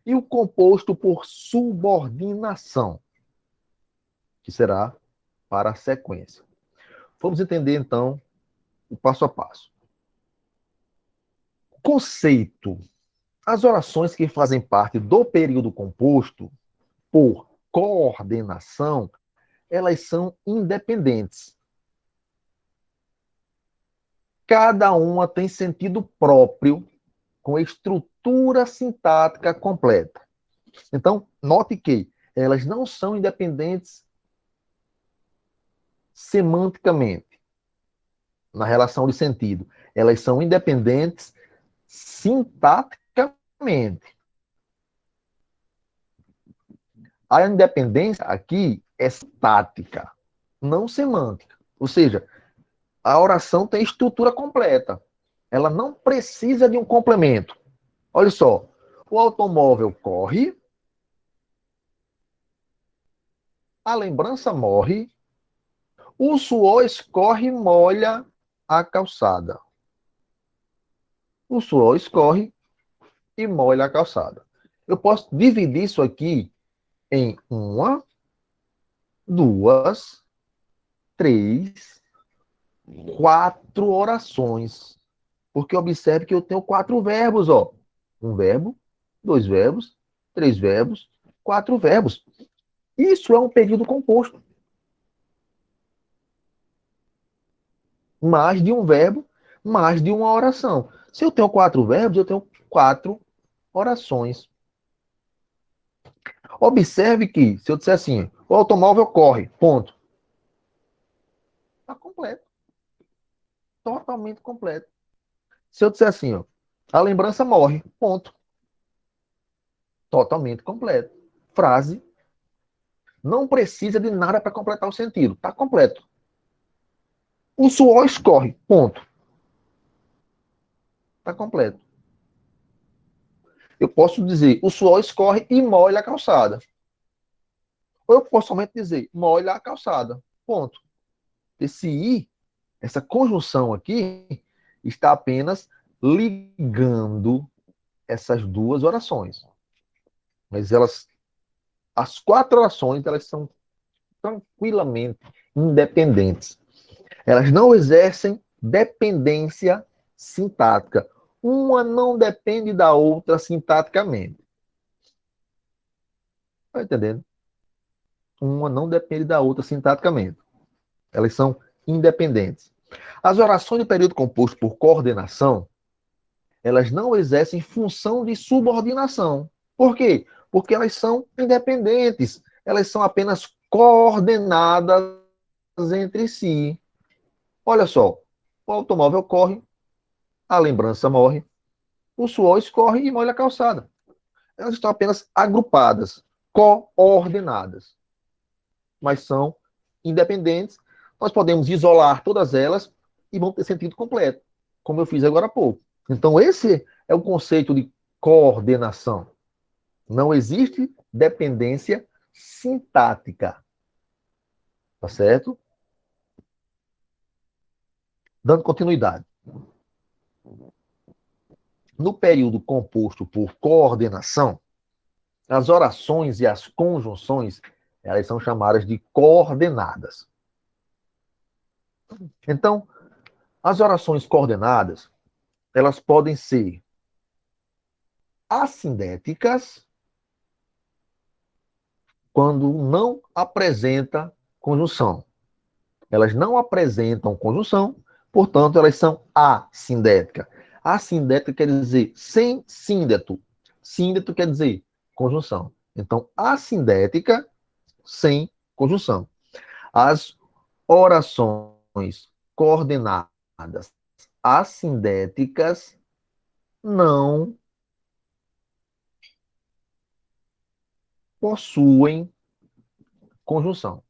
E o composto por subordinação, que será para a sequência. Vamos entender, então, o passo a passo. Conceito. As orações que fazem parte do período composto por coordenação, elas são independentes. Cada uma tem sentido próprio, com estrutura sintática completa. Então, note que elas não são independentes semanticamente, na relação de sentido. Elas são independentes sintaticamente. A independência aqui é sintática, não semântica. Ou seja, a oração tem estrutura completa. Ela não precisa de um complemento. Olha só, o automóvel corre, a lembrança morre, o suor escorre e molha a calçada. O suor escorre e molha a calçada. Eu posso dividir isso aqui em uma, duas, três, quatro orações. Porque observe que eu tenho quatro verbos, ó. Um verbo, dois verbos, três verbos, quatro verbos. Isso é um período composto. Mais de um verbo, mais de uma oração. Se eu tenho quatro verbos, eu tenho quatro orações. Observe que, se eu disser assim, o automóvel corre, ponto. Está completo. Totalmente completo. Se eu disser assim, ó, a lembrança morre, ponto. Totalmente completo. Frase. Não precisa de nada para completar o sentido. Está completo. O suor escorre, ponto. Está completo. Eu posso dizer, o suor escorre e molha a calçada. Ou eu posso somente dizer, molha a calçada, ponto. Esse i, essa conjunção aqui, está apenas ligando essas duas orações. Mas elas, as quatro orações, elas são tranquilamente independentes. Elas não exercem dependência sintática. Uma não depende da outra sintaticamente. Está entendendo? Uma não depende da outra sintaticamente. Elas são independentes. As orações de período composto por coordenação, elas não exercem função de subordinação. Por quê? Porque elas são independentes. Elas são apenas coordenadas entre si. Olha só, o automóvel corre, a lembrança morre, o suor escorre e molha a calçada. Elas estão apenas agrupadas, coordenadas, mas são independentes. Nós podemos isolar todas elas e vão ter sentido completo, como eu fiz agora há pouco. Então, esse é o conceito de coordenação. Não existe dependência sintática. Tá certo? Dando continuidade. No período composto por coordenação, as orações e as conjunções, elas são chamadas de coordenadas. Então, as orações coordenadas, elas podem ser assindéticas quando não apresenta conjunção. Elas não apresentam conjunção, portanto, elas são assindéticas. Assindética quer dizer sem síndeto. Síndeto quer dizer conjunção. Então, assindética sem conjunção. As orações coordenadas assindéticas não possuem conjunção.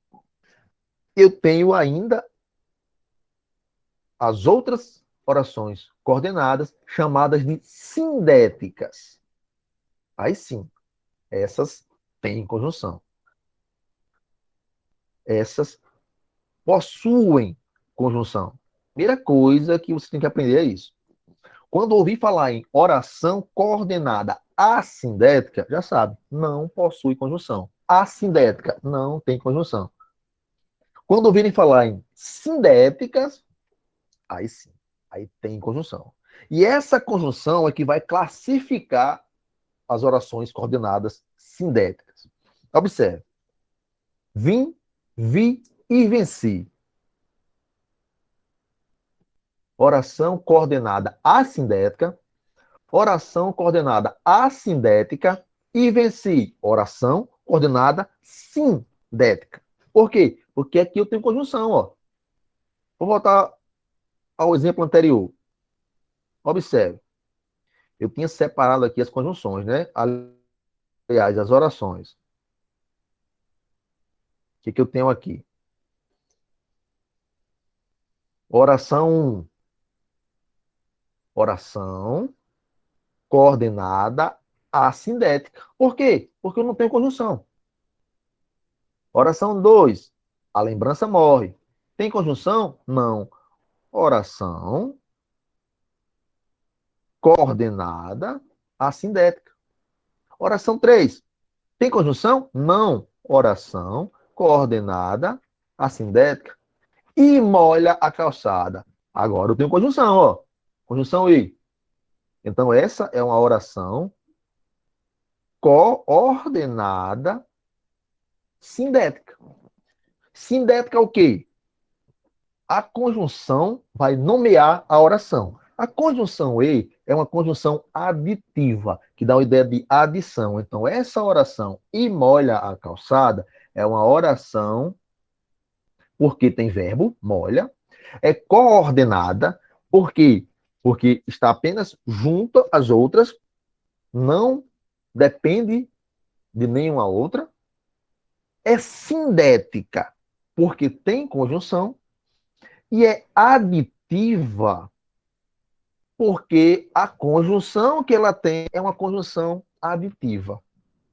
Eu tenho ainda as outras orações coordenadas chamadas de sindéticas. Aí sim, essas têm conjunção. Essas possuem conjunção. Primeira coisa que você tem que aprender é isso. Quando ouvir falar em oração coordenada assindética, já sabe, não possui conjunção. Assindética, não tem conjunção. Quando ouvirem falar em sindéticas, aí sim, aí tem conjunção. E essa conjunção é que vai classificar as orações coordenadas sindéticas. Observe. Vim, vi e venci. Oração coordenada assindética, oração coordenada assindética e venci. Oração coordenada sindética. Por quê? Porque aqui eu tenho conjunção, ó. Vou voltar ao exemplo anterior. Observe. Eu tinha separado aqui as conjunções, né? Aliás, as orações. O que eu tenho aqui? Oração 1. Oração coordenada assindética. Por quê? Porque eu não tenho conjunção. Oração 2. A lembrança morre. Tem conjunção? Não. Oração coordenada assindética. Oração 3. Tem conjunção? Não. Oração coordenada assindética. E molha a calçada. Agora eu tenho conjunção, ó. Conjunção I. Então, essa é uma oração coordenada sindética. Sindética é o quê? A conjunção vai nomear a oração. A conjunção E é uma conjunção aditiva, que dá a ideia de adição. Então, essa oração, e molha a calçada, é uma oração, porque tem verbo, molha, é coordenada, por quê? Porque está apenas junto às outras, não depende de nenhuma outra, é sindética, porque tem conjunção, e é aditiva, porque a conjunção que ela tem é uma conjunção aditiva.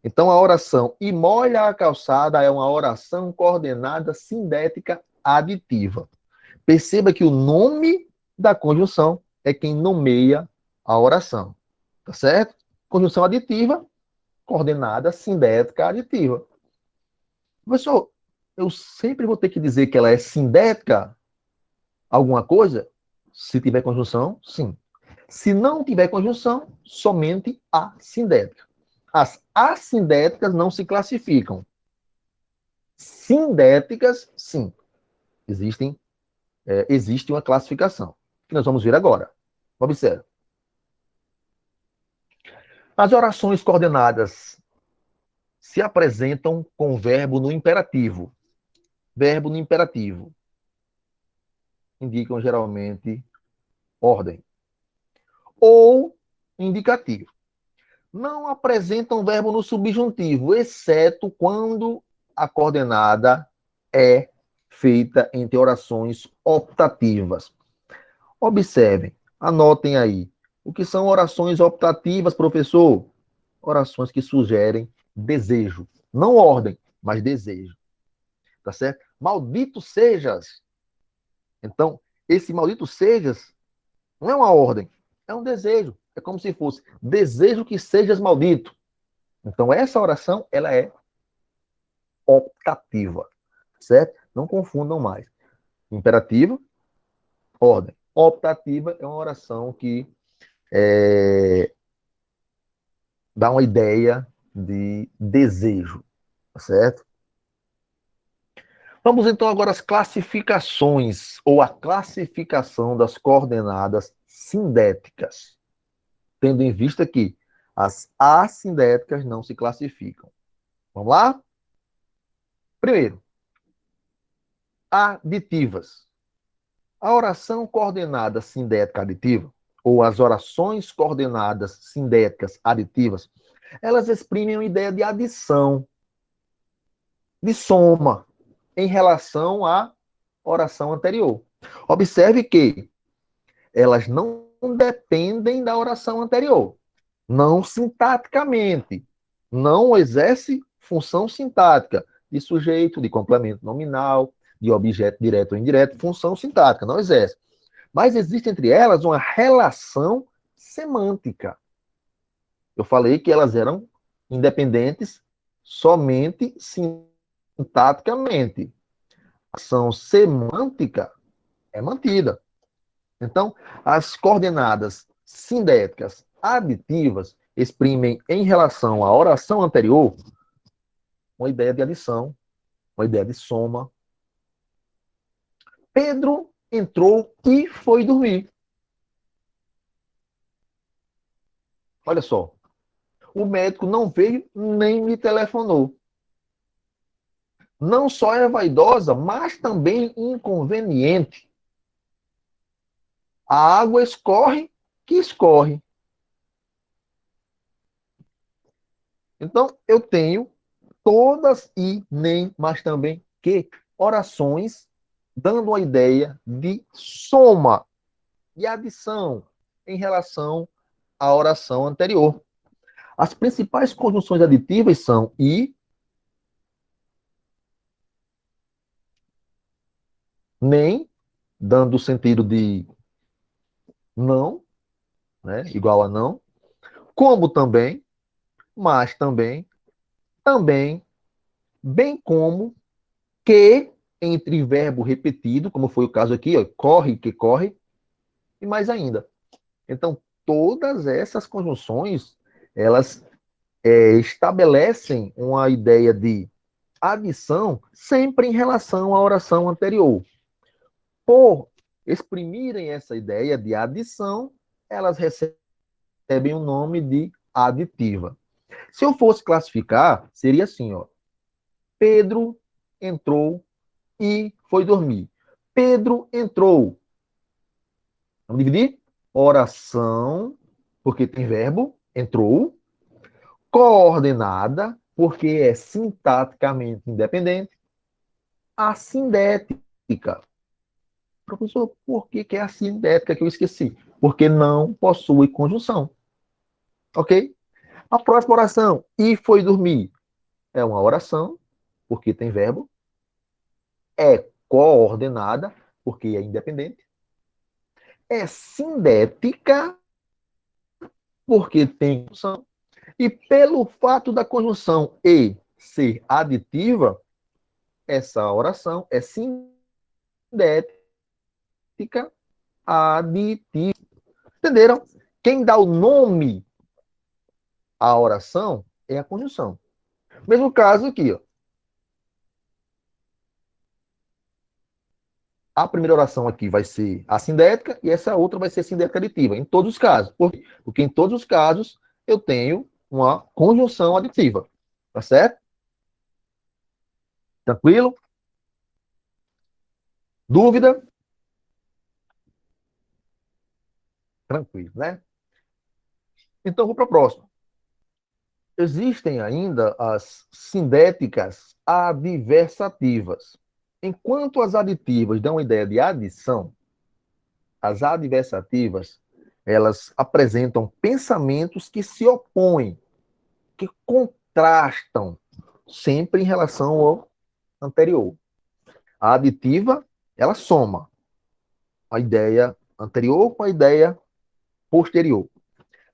Então, a oração e molha a calçada é uma oração coordenada sindética aditiva. Perceba que o nome da conjunção é quem nomeia a oração. Tá certo? Conjunção aditiva, coordenada sindética aditiva. Professor, eu sempre vou ter que dizer que ela é sindética alguma coisa? Se tiver conjunção, sim. Se não tiver conjunção, somente assindética. As assindéticas não se classificam. Sindéticas, sim. Existe uma classificação. Que nós vamos ver agora. Observe. As orações coordenadas se apresentam com verbo no imperativo. Verbo no imperativo indicam geralmente ordem. Ou indicativo. Não apresentam verbo no subjuntivo, exceto quando a coordenada é feita entre orações optativas. Observem, anotem aí. O que são orações optativas, professor? Orações que sugerem desejo. Não ordem, mas desejo. Tá certo? Maldito sejas. Então, esse maldito sejas não é uma ordem, é um desejo. É como se fosse desejo que sejas maldito. Então, essa oração, ela é optativa. Certo? Não confundam mais. Imperativa, ordem. Optativa é uma oração que dá uma ideia de desejo. Certo? Vamos então agora às classificações, ou a classificação das coordenadas sindéticas, tendo em vista que as assindéticas não se classificam. Vamos lá? Primeiro, aditivas. A oração coordenada sindética aditiva, ou as orações coordenadas sindéticas aditivas, elas exprimem uma ideia de adição, de soma, em relação à oração anterior. Observe que elas não dependem da oração anterior. Não sintaticamente. Não exerce função sintática de sujeito, de complemento nominal, de objeto direto ou indireto, função sintática, não exerce. Mas existe entre elas uma relação semântica. Eu falei que elas eram independentes somente sintaticamente. A ação semântica é mantida. Então, as coordenadas sindéticas aditivas exprimem, em relação à oração anterior, uma ideia de adição, uma ideia de soma. Pedro entrou e foi dormir. Olha só, o médico não veio nem me telefonou. Não só é vaidosa, mas também inconveniente. A água escorre que escorre. Então, eu tenho todas e nem, mas também que orações dando uma ideia de soma, de adição em relação à oração anterior. As principais conjunções aditivas são e, nem, dando o sentido de não, né, igual a não, como também, mas também, também, bem como, que, entre verbo repetido, como foi o caso aqui, ó, corre, que corre, e mais ainda. Então, todas essas conjunções, elas estabelecem uma ideia de adição sempre em relação à oração anterior. Por exprimirem essa ideia de adição, elas recebem o nome de aditiva. Se eu fosse classificar, seria assim, ó. Pedro entrou e foi dormir. Pedro entrou. Vamos dividir? Oração, porque tem verbo, entrou. Coordenada, porque é sintaticamente independente. Assindética. Professor, por que é assindética que eu esqueci? Porque não possui conjunção. Ok? A próxima oração, e foi dormir, é uma oração, porque tem verbo. É coordenada, porque é independente. É sindética, porque tem conjunção. E pelo fato da conjunção e ser aditiva, essa oração é sindética aditiva. Entenderam? Quem dá o nome à oração é a conjunção. Mesmo caso aqui, ó. A primeira oração aqui vai ser assindética e essa outra vai ser sindética aditiva, em todos os casos. Por quê? Porque em todos os casos eu tenho uma conjunção aditiva. Tá certo? Tranquilo? Dúvida? Tranquilo, né? Então vou para a próxima. Existem ainda as sindéticas adversativas. Enquanto as aditivas dão a ideia de adição, as adversativas, elas apresentam pensamentos que se opõem, que contrastam sempre em relação ao anterior. A aditiva, ela soma a ideia anterior com a ideia posterior.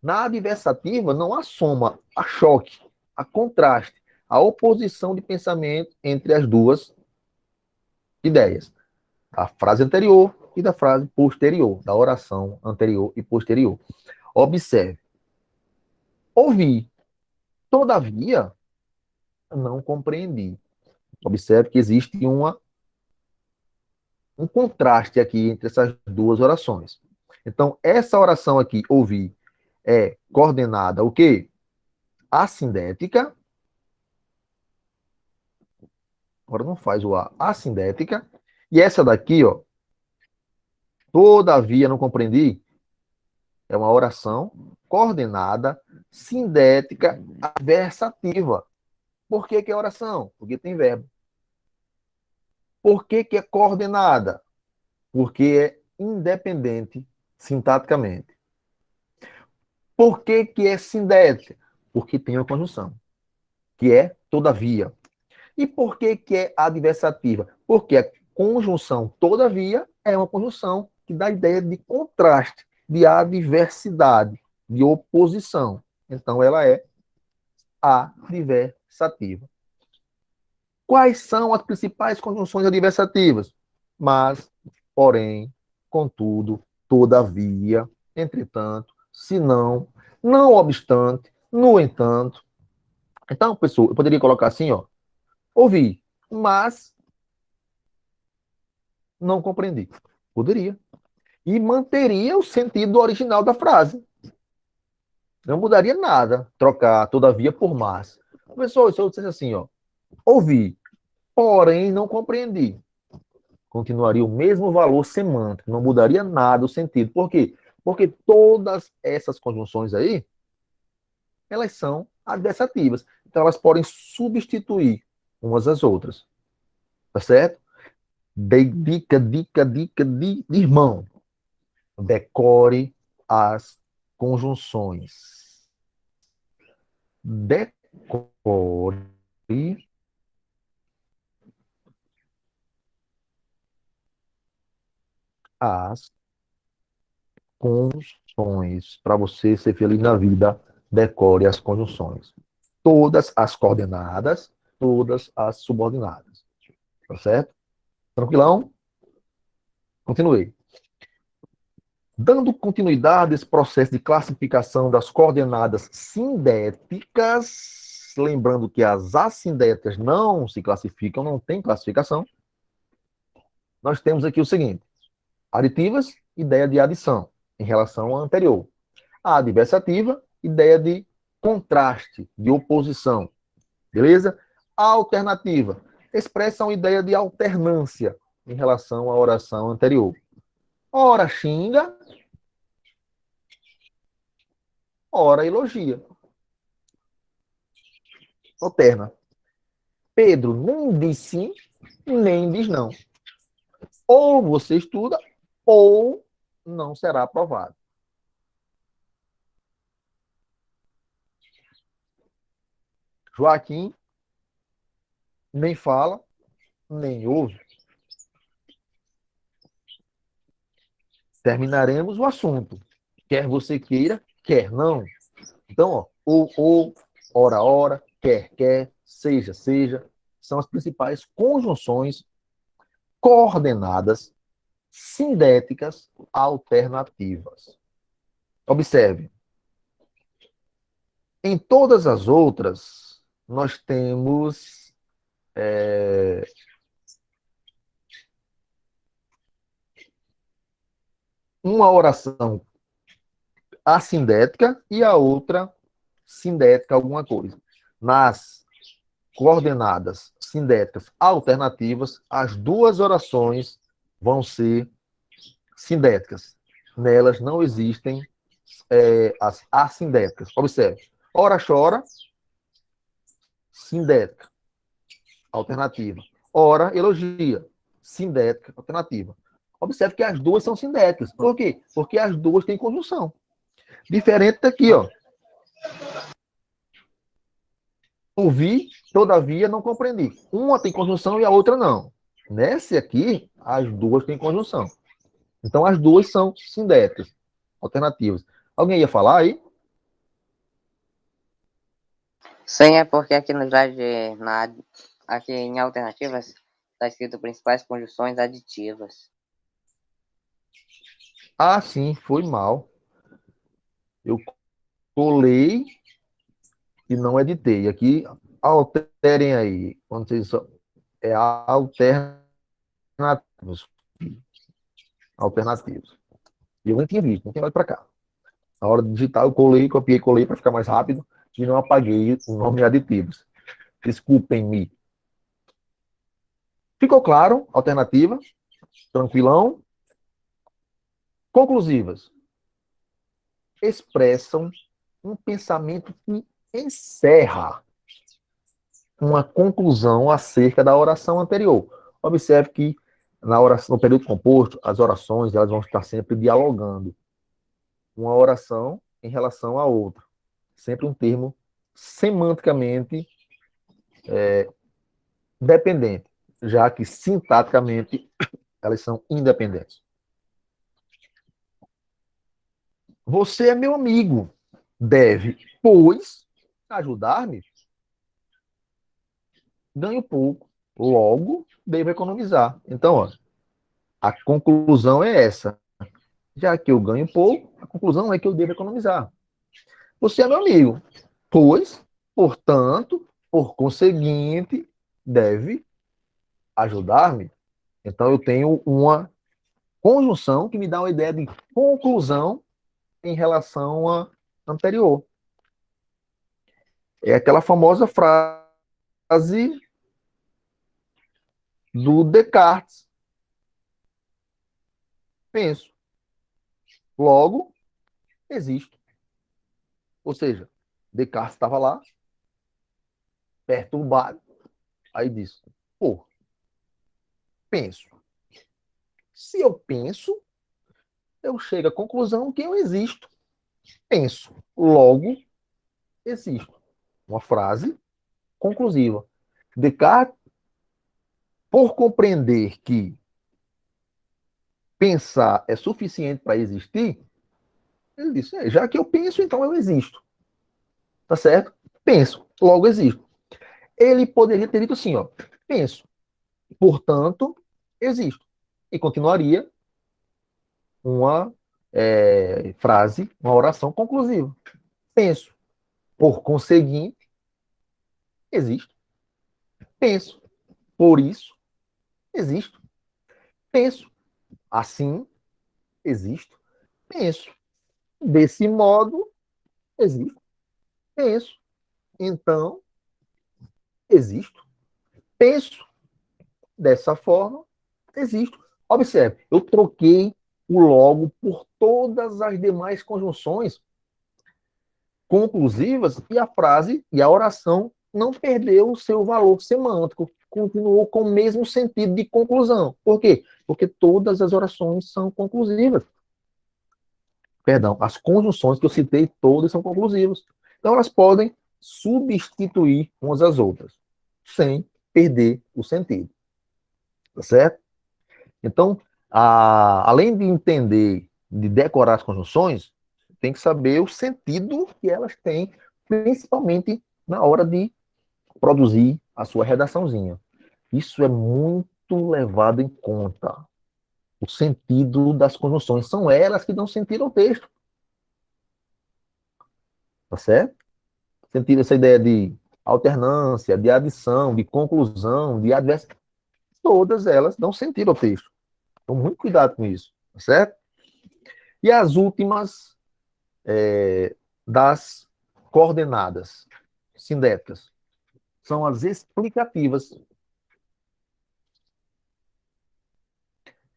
Na adversativa, não há soma, há choque, há contraste, há oposição de pensamento entre as duas ideias. Da frase anterior e da frase posterior, da oração anterior e posterior. Observe. Ouvi, todavia, não compreendi. Observe que existe um contraste aqui entre essas duas orações. Então, essa oração aqui, ouvi, é coordenada o quê? Assindética. Agora não faz o A. Assindética. E essa daqui, ó, todavia não compreendi, é uma oração coordenada, sindética, adversativa. Por que é oração? Porque tem verbo. Por que é coordenada? Porque é independente sintaticamente. Por que é sindética? Porque tem uma conjunção, que é todavia. E por que é adversativa? Porque a conjunção todavia é uma conjunção que dá a ideia de contraste, de adversidade, de oposição. Então, ela é adversativa. Quais são as principais conjunções adversativas? Mas, porém, contudo, todavia, entretanto, se não, não obstante, no entanto. Então, pessoal, eu poderia colocar assim, ó, ouvi, mas não compreendi. Poderia. E manteria o sentido original da frase. Não mudaria nada trocar todavia por mas. Pessoal, se eu dissesse assim, ó, ouvi, porém não compreendi, continuaria o mesmo valor semântico, não mudaria nada o sentido. Por quê? Porque todas essas conjunções aí, elas são adversativas. Então, elas podem substituir umas às outras. Tá certo? Dica de irmão. Decore as conjunções. Decore as conjunções. Para você ser feliz na vida, decore as conjunções. Todas as coordenadas, todas as subordinadas. Tá certo? Tranquilão? Continuei. Dando continuidade a esse processo de classificação das coordenadas sindéticas, lembrando que as assindéticas não se classificam, não tem classificação, nós temos aqui o seguinte: aditivas, ideia de adição, em relação à anterior. A adversativa, ideia de contraste, de oposição. Beleza? A alternativa, expressa uma ideia de alternância em relação à oração anterior. Ora xinga, ora elogia. Alterna. Pedro nem diz sim, nem diz não. Ou você estuda, ou não será aprovado. Joaquim nem fala, nem ouve. Terminaremos o assunto. Quer você queira, quer não. Então, ó, ou, ora, quer, seja, são as principais conjunções coordenadas sindéticas alternativas. Observe, em todas as outras, nós temos uma oração assindética e a outra sindética alguma coisa. Nas coordenadas sindéticas alternativas, as duas orações vão ser sindéticas. Nelas não existem as assindéticas. Observe. Ora chora, sindética, alternativa. Ora elogia, sindética, alternativa. Observe que as duas são sindéticas. Por quê? Porque as duas têm conjunção. Diferente daqui, ó. Ouvi, todavia não compreendi. Uma tem conjunção e a outra não. Nesse aqui, as duas têm conjunção. Então, as duas são sindéticas, alternativas. Alguém ia falar aí? Sim, é porque aqui no slide, aqui em alternativas, está escrito principais conjunções aditivas. Ah, sim, foi mal. Eu colei e não editei. Aqui, alterem aí. Quando vocês é alternativos. Alternativos. E eu nem tinha visto, não tinha olhado para cá. Na hora de digitar, eu colei, copiei, colei para ficar mais rápido e não apaguei o nome de aditivos. Desculpem-me. Ficou claro? Alternativa? Tranquilão? Conclusivas. Expressam um pensamento que encerra uma conclusão acerca da oração anterior. Observe que na oração, no período composto, as orações elas vão estar sempre dialogando. Uma oração em relação à outra. Sempre um termo semanticamente dependente, já que sintaticamente elas são independentes. Você é meu amigo. Deve. pois ajudar-me, ganho pouco, logo devo economizar. Então, ó, a conclusão é essa. Já que eu ganho pouco, a conclusão é que eu devo economizar. Você é meu amigo, pois, portanto, por conseguinte, deve ajudar-me. Então, eu tenho uma conjunção que me dá uma ideia de conclusão em relação à anterior. É aquela famosa frase do Descartes. Penso, logo existo. Ou seja, Descartes estava lá, perturbado, aí disse, pô, penso. Se eu penso, eu chego à conclusão que eu existo. Penso, logo existo. Uma frase conclusiva. Descartes, por compreender que pensar é suficiente para existir, ele disse, já que eu penso, então eu existo. Tá certo? Penso, logo existo. Ele poderia ter dito assim, ó, penso, portanto, existo. E continuaria uma frase, uma oração conclusiva. Penso, por conseguinte, existo. Penso, por isso, existo. Penso, assim, existo. Penso, desse modo, existo. Penso, então, existo. Penso, dessa forma, existo. Observe, eu troquei o logo por todas as demais conjunções conclusivas e a frase e a oração não perdeu o seu valor semântico, continuou com o mesmo sentido de conclusão. Por quê? Porque todas as orações são conclusivas. Perdão, as conjunções que eu citei todas são conclusivas. Então elas podem substituir umas às outras, sem perder o sentido. Tá certo? Então, além de entender, de decorar as conjunções, tem que saber o sentido que elas têm, principalmente na hora de produzir a sua redaçãozinha. Isso é muito levado em conta. O sentido das conjunções são elas que dão sentido ao texto. Tá certo? Sentido essa ideia de alternância, de adição, de conclusão, de adverso, todas elas dão sentido ao texto. Então, muito cuidado com isso, tá certo? E as últimas das coordenadas sindéticas são as explicativas.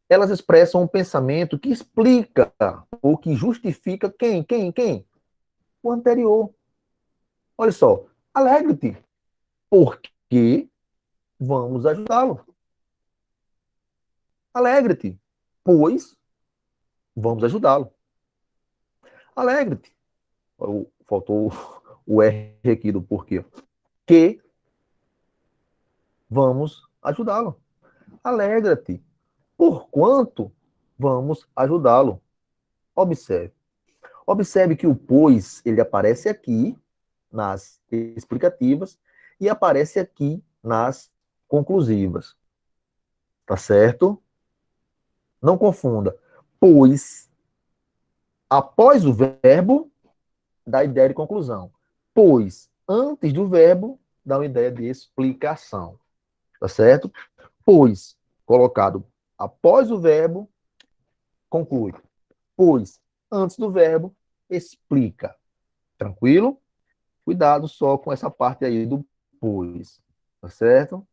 Elas expressam um pensamento que explica ou que justifica quem? O anterior. Olha só, alegre-te, porque vamos ajudá-lo. Alegre-te, pois vamos ajudá-lo. Alegre-te. Faltou o R aqui do porquê. Que vamos ajudá-lo. Alegra-te, porquanto vamos ajudá-lo. Observe. Observe que o pois, ele aparece aqui nas explicativas e aparece aqui nas conclusivas. Tá certo? Não confunda. Pois, após o verbo, dá ideia de conclusão. Pois, antes do verbo, dá uma ideia de explicação. Tá certo? Pois, colocado após o verbo, conclui. Pois, antes do verbo, explica. Tranquilo? Cuidado só com essa parte aí do pois. Tá certo?